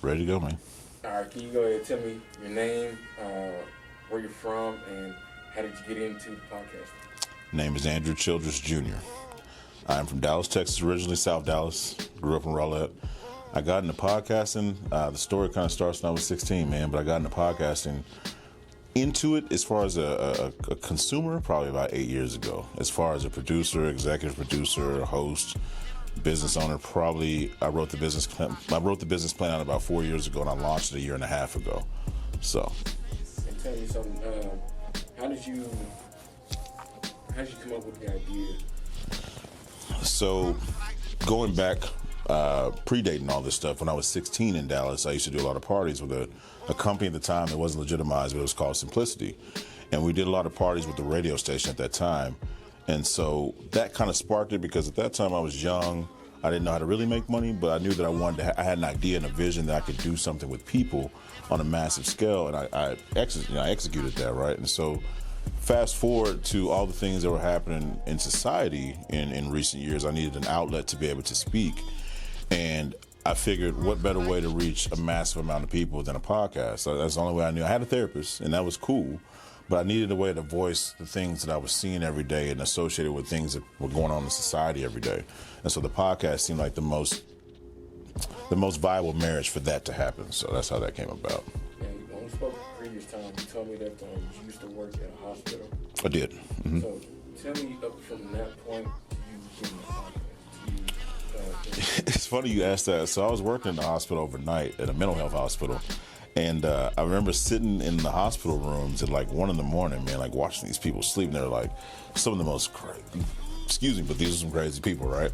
Ready to go, man. All right, can you go ahead and tell me your name, where you're from, and how did you get into the podcast? Name is Andrew Childress Jr. I'm from Dallas, Texas, originally South Dallas. Grew up in Rowlett. I got into podcasting. The story kind of starts when I was 16, man, but I got into podcasting into it as far as a consumer probably about 8 years ago. As far as a producer, executive producer, host, business owner, probably I wrote the business plan out about 4 years ago, and I launched it a year and a half ago. So. And tell me something. How did you come up with the idea? So, going back, predating all this stuff, when I was 16 in Dallas, I used to do a lot of parties with a company at the time that wasn't legitimized, but it was called Simplicity. And we did a lot of parties with the radio station at that time. And so that kind of sparked it, because at that time I was young. I didn't know how to really make money, but I knew that I had an idea and a vision that I could do something with people on a massive scale. And I executed that, right? And so fast forward to all the things that were happening in society in recent years, I needed an outlet to be able to speak. And I figured, what better way to reach a massive amount of people than a podcast? So that's the only way I knew. I had a therapist, and that was cool, but I needed a way to voice the things that I was seeing every day and associated with things that were going on in society every day. And so the podcast seemed like the most viable marriage for that to happen. So that's how that came about. And when we spoke the previous time, you told me that you used to work at a hospital. I did. Mm-hmm. So tell me, up from that point to you getting the podcast. It's funny you asked that. So I was working in the hospital overnight at a mental health hospital. And I remember sitting in the hospital rooms at like 1 a.m, man, like watching these people sleep. And they're like some of the most excuse me, but these are some crazy people, right?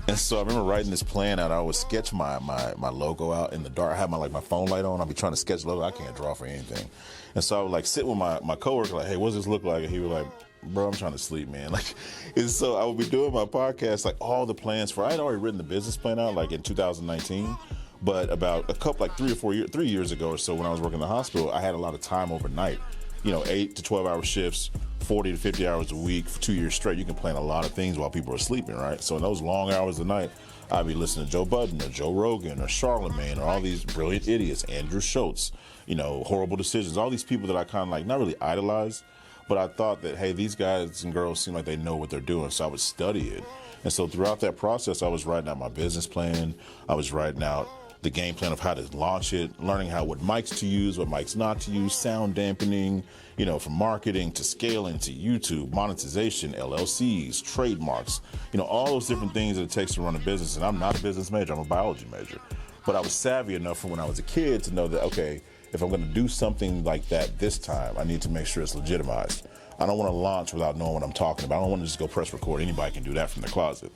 And so I remember writing this plan out. I would sketch my logo out in the dark. I had my phone light on. I'd be trying to sketch logo. I can't draw for anything. And so I would like sit with my coworker, like, hey, what does this look like? And he was like, bro, I'm trying to sleep, man. Like, and so I would be doing my podcast, like all the plans I had already written the business plan out like in 2019. But about 3 years ago or so, when I was working in the hospital, I had a lot of time overnight, 8 to 12 hour shifts, 40 to 50 hours a week for 2 years straight. You can plan a lot of things while people are sleeping, right? So in those long hours of the night, I'd be listening to Joe Budden or Joe Rogan or Charlemagne or all these brilliant idiots, Andrew Schultz, Horrible Decisions, all these people that I kind of like not really idolize, but I thought that, hey, these guys and girls seem like they know what they're doing, so I would study it. And so throughout that process, I was writing out my business plan. I was writing out the game plan of how to launch it, learning what mics to use, what mics not to use, sound dampening, from marketing to scaling to YouTube, monetization, LLCs, trademarks, all those different things that it takes to run a business. And I'm not a business major, I'm a biology major. But I was savvy enough from when I was a kid to know that, okay, if I'm going to do something like that this time, I need to make sure it's legitimized. I don't want to launch without knowing what I'm talking about. I don't want to just go press record. Anybody can do that from the closet.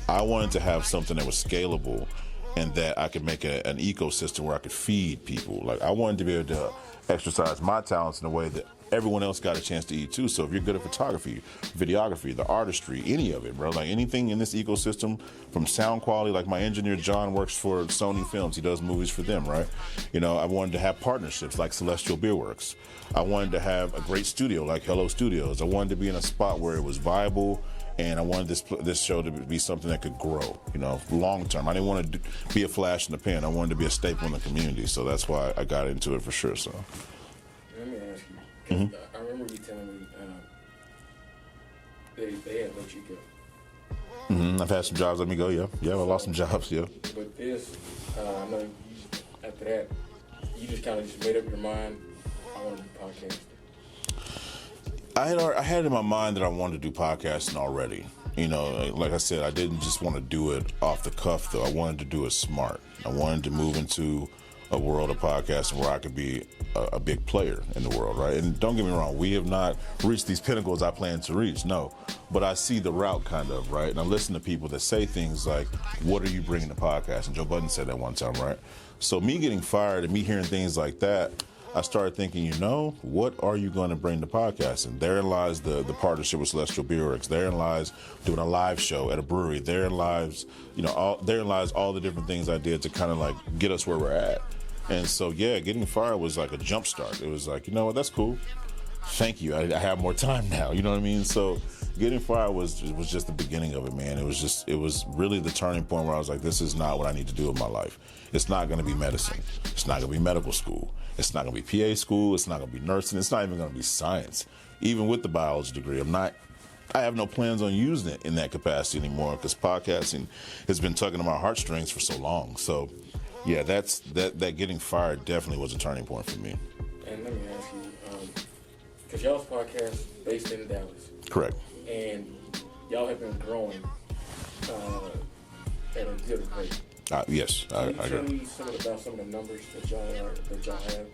I wanted to have something that was scalable and that I could make an ecosystem where I could feed people. Like, I wanted to be able to exercise my talents in a way that everyone else got a chance to eat too. So if you're good at photography, videography, the artistry, any of it, bro, like anything in this ecosystem, from sound quality, like my engineer John works for Sony Films. He does movies for them, right? I wanted to have partnerships like Celestial Beer Works. I wanted to have a great studio like Hello Studios. I wanted to be in a spot where it was viable, and I wanted this show to be something that could grow, long term. I didn't want to be a flash in the pan. I wanted to be a staple in the community. So that's why I got into it for sure. So let me ask you. Mm-hmm. I remember you telling me they had let you go. Mm-hmm. I've had some jobs let me go. Yeah, I lost some jobs. Yeah. But this, I know after that, you just kind of made up your mind. I want to do podcasting. I had in my mind that I wanted to do podcasting already. Like I said, I didn't just want to do it off the cuff, though. I wanted to do it smart. I wanted to move into a world of podcasting where I could be a big player in the world, right? And don't get me wrong, we have not reached these pinnacles I plan to reach, no. But I see the route kind of, right? And I listen to people that say things like, what are you bringing to podcast? And Joe Budden said that one time, right? So me getting fired and me hearing things like that, I started thinking, what are you going to bring to podcasting? Therein lies the partnership with Celestial Beer Works. Therein lies doing a live show at a brewery. Therein lies, therein lies all the different things I did to kind of like get us where we're at. And so, yeah, getting fired was like a jump start. It was like, that's cool. Thank you. I have more time now. You know what I mean? So getting fired was just the beginning of it, man. It was really the turning point where I was like, this is not what I need to do in my life. It's not going to be medicine. It's not going to be medical school. It's not going to be PA school. It's not going to be nursing. It's not even going to be science. Even with the biology degree, I have no plans on using it in that capacity anymore because podcasting has been tugging at my heartstrings for so long. So, yeah, that getting fired definitely was a turning point for me. And let me ask you, because y'all's podcast based in Dallas. Correct. And y'all have been growing at a good rate. Yes, I agree. Can you tell me about some of the numbers that y'all have?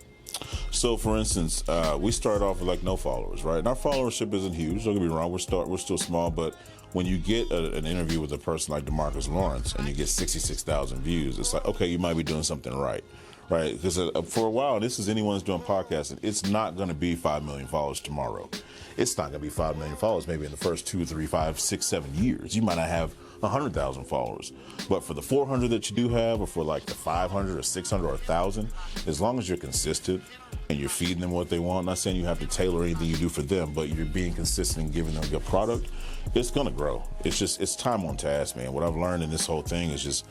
So, for instance, we started off with like no followers, right? And our followership isn't huge. Don't get me wrong, we're still small, but when you get an interview with a person like DeMarcus Lawrence and you get 66,000 views, it's like, okay, you might be doing something right? Because for a while, this is anyone who's doing podcasting, it's not going to be 5 million followers tomorrow. It's not going to be 5 million followers maybe in the first 2, 3, 5, 6, 7 years. You might not have 100,000 followers. But for the 400 that you do have, or for like the 500 or 600 or 1,000, as long as you're consistent and you're feeding them what they want, I'm not saying you have to tailor anything you do for them, but you're being consistent and giving them a good product, it's going to grow. It's time on task, man. What I've learned in this whole thing is just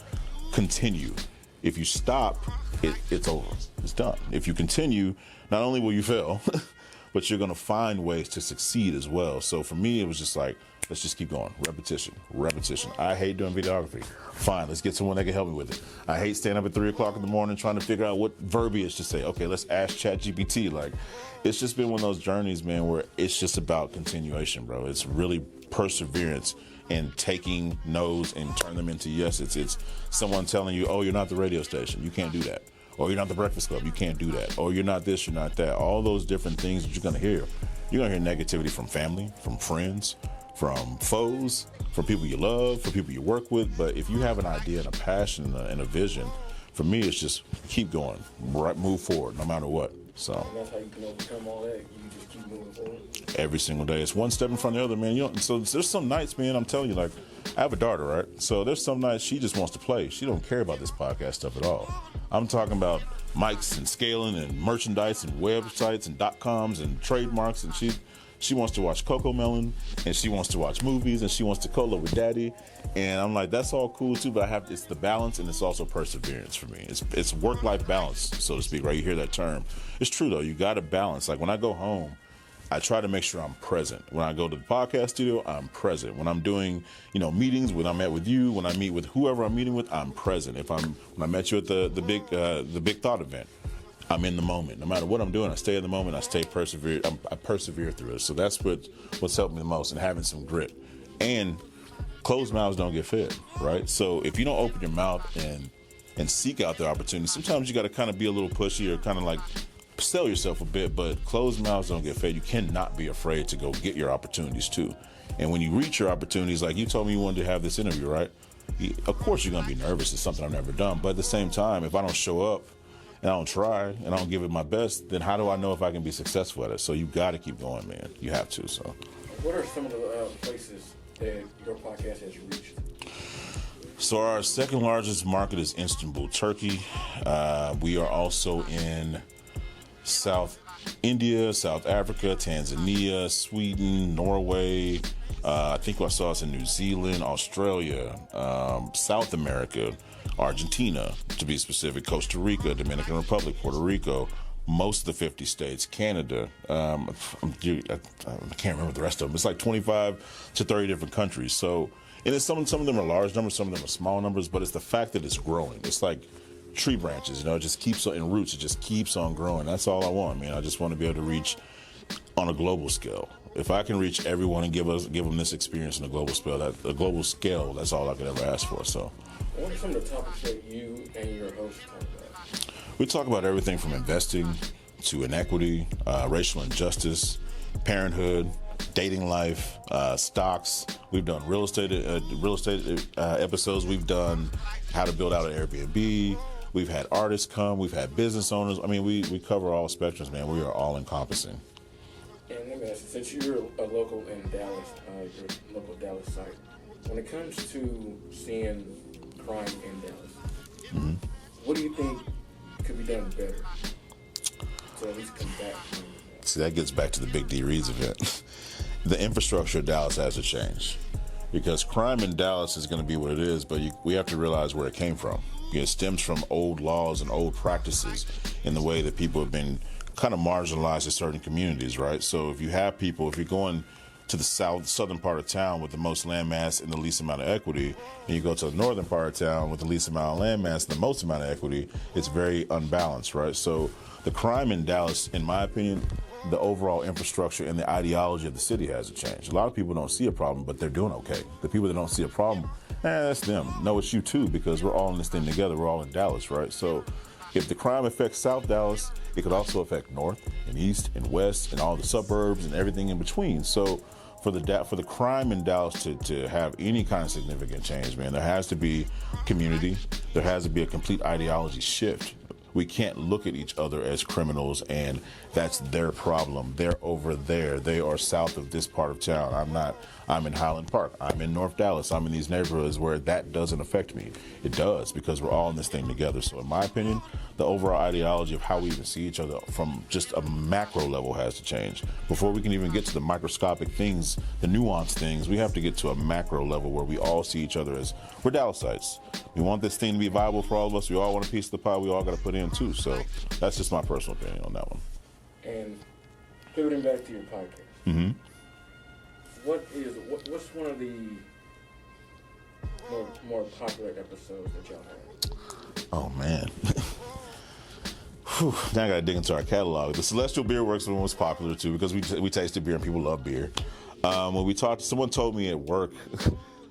continue. If you stop, it's over. It's done. If you continue, not only will you fail, but you're going to find ways to succeed as well. So for me, it was just like, let's just keep going. Repetition. I hate doing videography. Fine, let's get someone that can help me with it. I hate staying up at 3 o'clock in the morning trying to figure out what verbiage to say. Okay, let's ask ChatGPT. Like, it's just been one of those journeys, man, where it's just about continuation, bro. It's really perseverance and taking no's and turn them into yes. It's someone telling you, oh, you're not the radio station. You can't do that. Or you're not the Breakfast Club. You can't do that. Or you're not this, you're not that. All those different things that you're going to hear. You're going to hear negativity from family, from friends, from foes, from people you love, from people you work with. But if you have an idea and a passion and a vision, for me, it's just keep going, right, move forward, no matter what. So and that's how you can overcome all that. You just keep moving forward. Every single day, it's one step in front of the other, man. So there's some nights, man. I'm telling you, like, I have a daughter, right? So there's some nights she just wants to play. She don't care about this podcast stuff at all. I'm talking about mics and scaling and merchandise and websites and .coms and trademarks, and she wants to watch Coco Melon, and she wants to watch movies, and she wants to cola with daddy. And I'm like, that's all cool too, but it's the balance, and it's also perseverance for me. It's work-life balance, so to speak, right? You hear that term. It's true though, you gotta balance. Like when I go home, I try to make sure I'm present. When I go to the podcast studio, I'm present. When I'm doing, meetings, when I'm at with you, when I meet with whoever I'm meeting with, I'm present. When I met you at the big thought event, I'm in the moment. No matter what I'm doing, I stay in the moment. I persevere through it. So that's what's helped me the most, and having some grit. And closed mouths don't get fed, right? So if you don't open your mouth and seek out the opportunity, sometimes you got to kind of be a little pushy or kind of like sell yourself a bit, but closed mouths don't get fed. You cannot be afraid to go get your opportunities too. And when you reach your opportunities, like you told me you wanted to have this interview, right? Of course you're going to be nervous. It's something I've never done. But at the same time, if I don't show up and I don't try and I don't give it my best, then how do I know if I can be successful at it? So you got to keep going, man. You have to. So what are some of the places that your podcast has reached? So our second largest market is Istanbul, Turkey. We are also in South India, South Africa, Tanzania, Sweden, Norway. I think I saw us in New Zealand, Australia, South America, Argentina, to be specific, Costa Rica, Dominican Republic, Puerto Rico, most of the 50 states, Canada. I can't remember the rest of them. It's like 25 to 30 different countries. So, and it's some of them are large numbers, some of them are small numbers, but it's the fact that it's growing. It's like tree branches, it just keeps on, in roots, it just keeps on growing. That's all I want, man. I just want to be able to reach on a global scale. If I can reach everyone and give them this experience on a global scale, that's all I could ever ask for. So, what are some of the topics that you and your host talk about? We talk about everything from investing to inequity, racial injustice, parenthood, dating life, stocks. We've done real estate episodes. We've done how to build out an Airbnb. We've had artists come. We've had business owners. I mean, we cover all spectrums, man. We are all encompassing. And let me ask you, since you're a local in Dallas, your local Dallas site, when it comes to seeing crime in Dallas, what do you think could be done better to at least combat crime? See, that gets back to the Big D Reed's event. the infrastructure of Dallas has to change, because crime in Dallas is going to be what it is, but we have to realize where it came from. It stems from old laws and old practices in the way that people have been kind of marginalized in certain communities, right? So if you're going to the southern part of town with the most land mass and the least amount of equity, and you go to the northern part of town with the least amount of land mass and the most amount of equity, it's very unbalanced, right? So the crime in Dallas, in my opinion, the overall infrastructure and the ideology of the city has to change. A lot of people don't see a problem, but they're doing okay. The people that don't see a problem, that's them. No, it's you too, because we're all in this thing together. We're all in Dallas, right? So if the crime affects South Dallas, it could also affect North and East and West and all the suburbs and everything in between. So for the crime in Dallas to have any kind of significant change, man, there has to be community. There has to be a complete ideology shift. We can't look at each other as criminals and that's their problem. They're over there. They are south of this part of town. I'm in Highland Park. I'm in North Dallas. I'm in these neighborhoods where that doesn't affect me. It does, because we're all in this thing together. So in my opinion, the overall ideology of how we even see each other from just a macro level has to change. Before we can even get to the microscopic things, the nuanced things, we have to get to a macro level where we all see each other as we're Dallasites. We want this thing to be viable for all of us. We all want a piece of the pie. We all got to put in too. So that's just my personal opinion on that one. And pivoting back to your podcast, Mm-hmm. what's one of the more popular episodes that y'all had? Oh man. Whew, now I gotta dig into our catalog. The Celestial Beer Works one was popular too, because we tasted beer and people love beer. When we talked, someone told me at work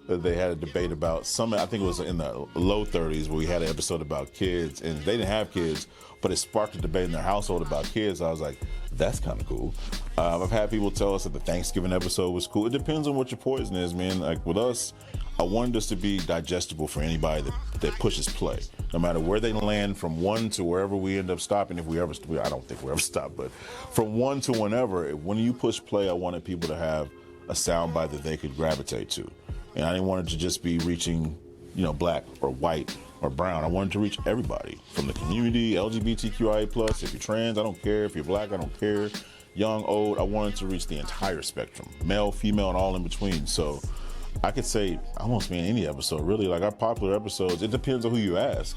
that they had a debate about I think it was in the low 30s, where we had an episode about kids, and they didn't have kids, but it sparked a debate in their household about kids. I was like, that's kind of cool. I've had people tell us that the Thanksgiving episode was cool. It depends on what your poison is, man. Like with us, I wanted us to be digestible for anybody that pushes play. No matter where they land, from one to wherever we end up stopping, I don't think we ever stop, but from one to whenever, when you push play, I wanted people to have a soundbite that they could gravitate to. And I didn't want it to just be reaching, black or white or brown. I wanted to reach everybody from the community, LGBTQIA+. If you're trans, I don't care. If you're black, I don't care. Young, old, I wanted to reach the entire spectrum, male, female, and all in between. So I could say almost in any episode, really. Like our popular episodes, it depends on who you ask,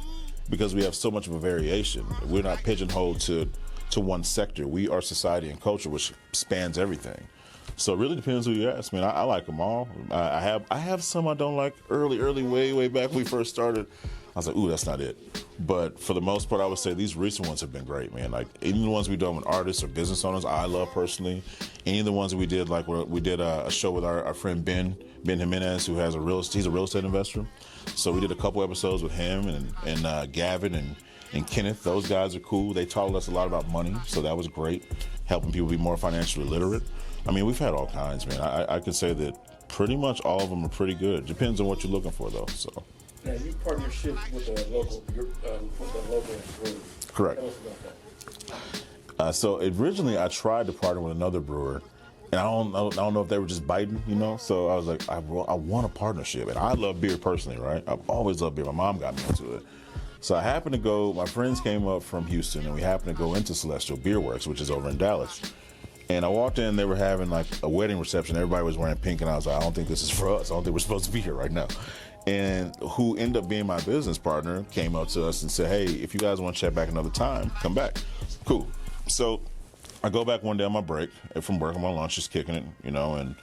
because we have so much of a variation. We're not pigeonholed to one sector. We are society and culture, which spans everything. So it really depends who you ask. Man, I like them all. I have some I don't like. Early, way back when we first started, I was like, ooh, that's not it. But for the most part, I would say these recent ones have been great, man. Like any of the ones we've done with artists or business owners, I love personally. Any of the ones that we did, like we did a show with our friend Ben Jimenez, who has he's a real estate investor. So we did a couple episodes with him and Gavin and Kenneth. Those guys are cool. They taught us a lot about money, so that was great, helping people be more financially literate. I mean, we've had all kinds, man. I could say that pretty much all of them are pretty good. Depends on what you're looking for, though. So. Now, you partnership with a local brewery. Correct. Tell us about that. So originally, I tried to partner with another brewer, and I don't know if they were just biting, So I was like, I want a partnership, and I love beer personally, right? I've always loved beer. My mom got me into it. So I happened to go. My friends came up from Houston, and we happened to go into Celestial Beer Works, which is over in Dallas. And I walked in, they were having like a wedding reception. Everybody was wearing pink, and I was like, I don't think this is for us. I don't think we're supposed to be here right now. And who ended up being my business partner came up to us and said, hey, if you guys want to chat back another time, come back. Cool. So I go back one day on my break from work. I'm on lunch, just kicking it, and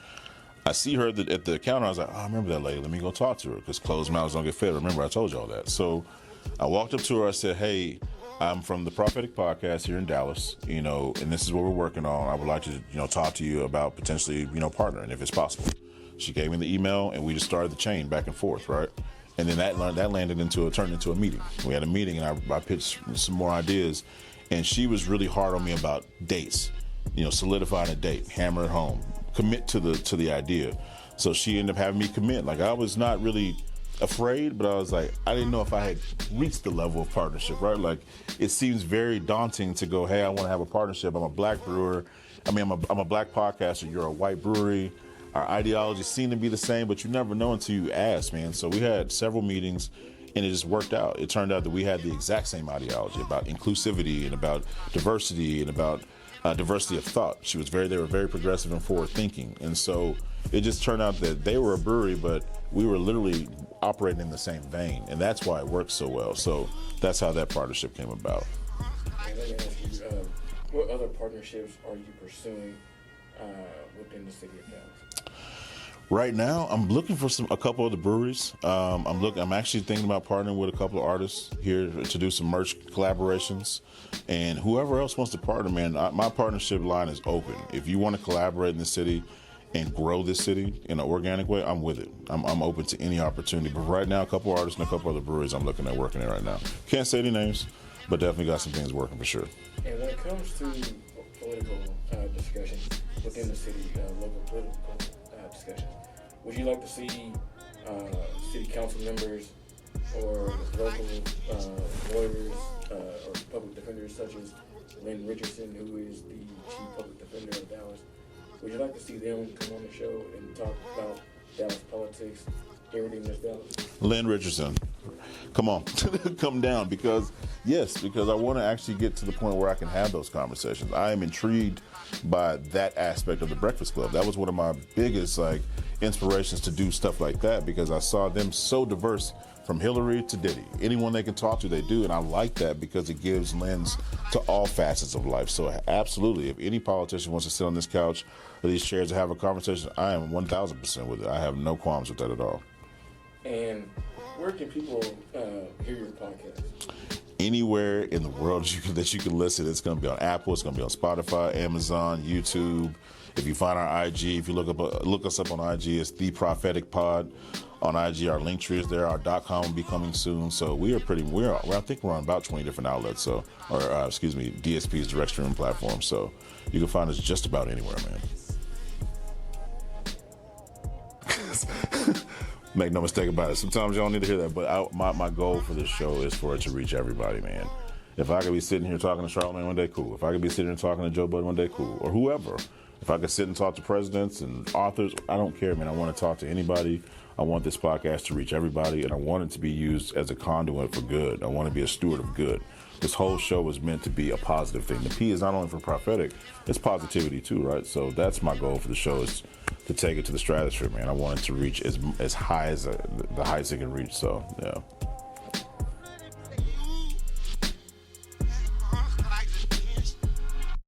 I see her at the counter. I was like, oh, I remember that lady. Let me go talk to her, because closed mouths don't get fed. Remember, I told you all that. So I walked up to her. I said, hey, I'm from the Prophetic Podcast here in Dallas, and this is what we're working on. I would like to, talk to you about potentially, partnering if it's possible. She gave me the email, and we just started the chain back and forth, right? And then that turned into a meeting. We had a meeting, and I pitched some more ideas, and she was really hard on me about dates, solidifying a date, hammer it home, commit to the idea. So she ended up having me commit. Like, I was not really afraid, but I was like, I didn't know if I had reached the level of partnership, right? Like, it seems very daunting to go, hey, I want to have a partnership. I'm a black brewer. I'm a black podcaster. You're a white brewery. Our ideologies seem to be the same, but you never know until you ask, man. So we had several meetings, and it just worked out. It turned out that we had the exact same ideology about inclusivity and about diversity and about diversity of thought. They were very progressive and forward thinking. And so it just turned out that they were a brewery, but we were literally operating in the same vein. And that's why it worked so well. So that's how that partnership came about. And let me ask you, what other partnerships are you pursuing within the city of Dallas? Right now, I'm looking for a couple of the breweries. I'm actually thinking about partnering with a couple of artists here to do some merch collaborations, and whoever else wants to partner, man. My partnership line is open. If you want to collaborate in the city and grow this city in an organic way, I'm with it. I'm open to any opportunity. But right now, a couple of artists and a couple of other breweries I'm looking at working in right now. Can't say any names, but definitely got some things working for sure. And when it comes to political discussions within the city, local political discussions, would you like to see city council members or local lawyers or public defenders such as Lynn Richardson, who is the chief public defender of Dallas, would you like to see them come on the show and talk about Dallas politics, everything that's Dallas? Lynn Richardson, come on, come down, because I want to actually get to the point where I can have those conversations. I am intrigued by that aspect of the Breakfast Club. That was one of my biggest inspirations to do stuff like that, because I saw them so diverse from Hillary to Diddy. Anyone they can talk to, they do, and I like that because it gives lens to all facets of life. So absolutely, if any politician wants to sit on this couch or these chairs and have a conversation, I am 1,000% with it. I have no qualms with that at all. And where can people hear your podcast? Anywhere in the world that you can listen. It's going to be on Apple. It's going to be on Spotify, Amazon, YouTube. If you find our IG, if you look us up on IG, it's The Prophetic Pod. On IG, our link tree is there. Our .com will be coming soon. So I think we're on about 20 different outlets. DSP's direct streaming platform. So you can find us just about anywhere, man. Make no mistake about it. Sometimes you don't need to hear that, but my goal for this show is for it to reach everybody, man. If I could be sitting here talking to Charlamagne one day, cool. If I could be sitting here talking to Joe Budden one day, cool. Or whoever. If I could sit and talk to presidents and authors, I don't care, man. I want to talk to anybody. I want this podcast to reach everybody, and I want it to be used as a conduit for good. I want to be a steward of good. This whole show is meant to be a positive thing. The P is not only for prophetic, it's positivity too, right? So that's my goal for the show, is to take it to the stratosphere, man. I want it to reach as high as the heights it can reach. So, yeah.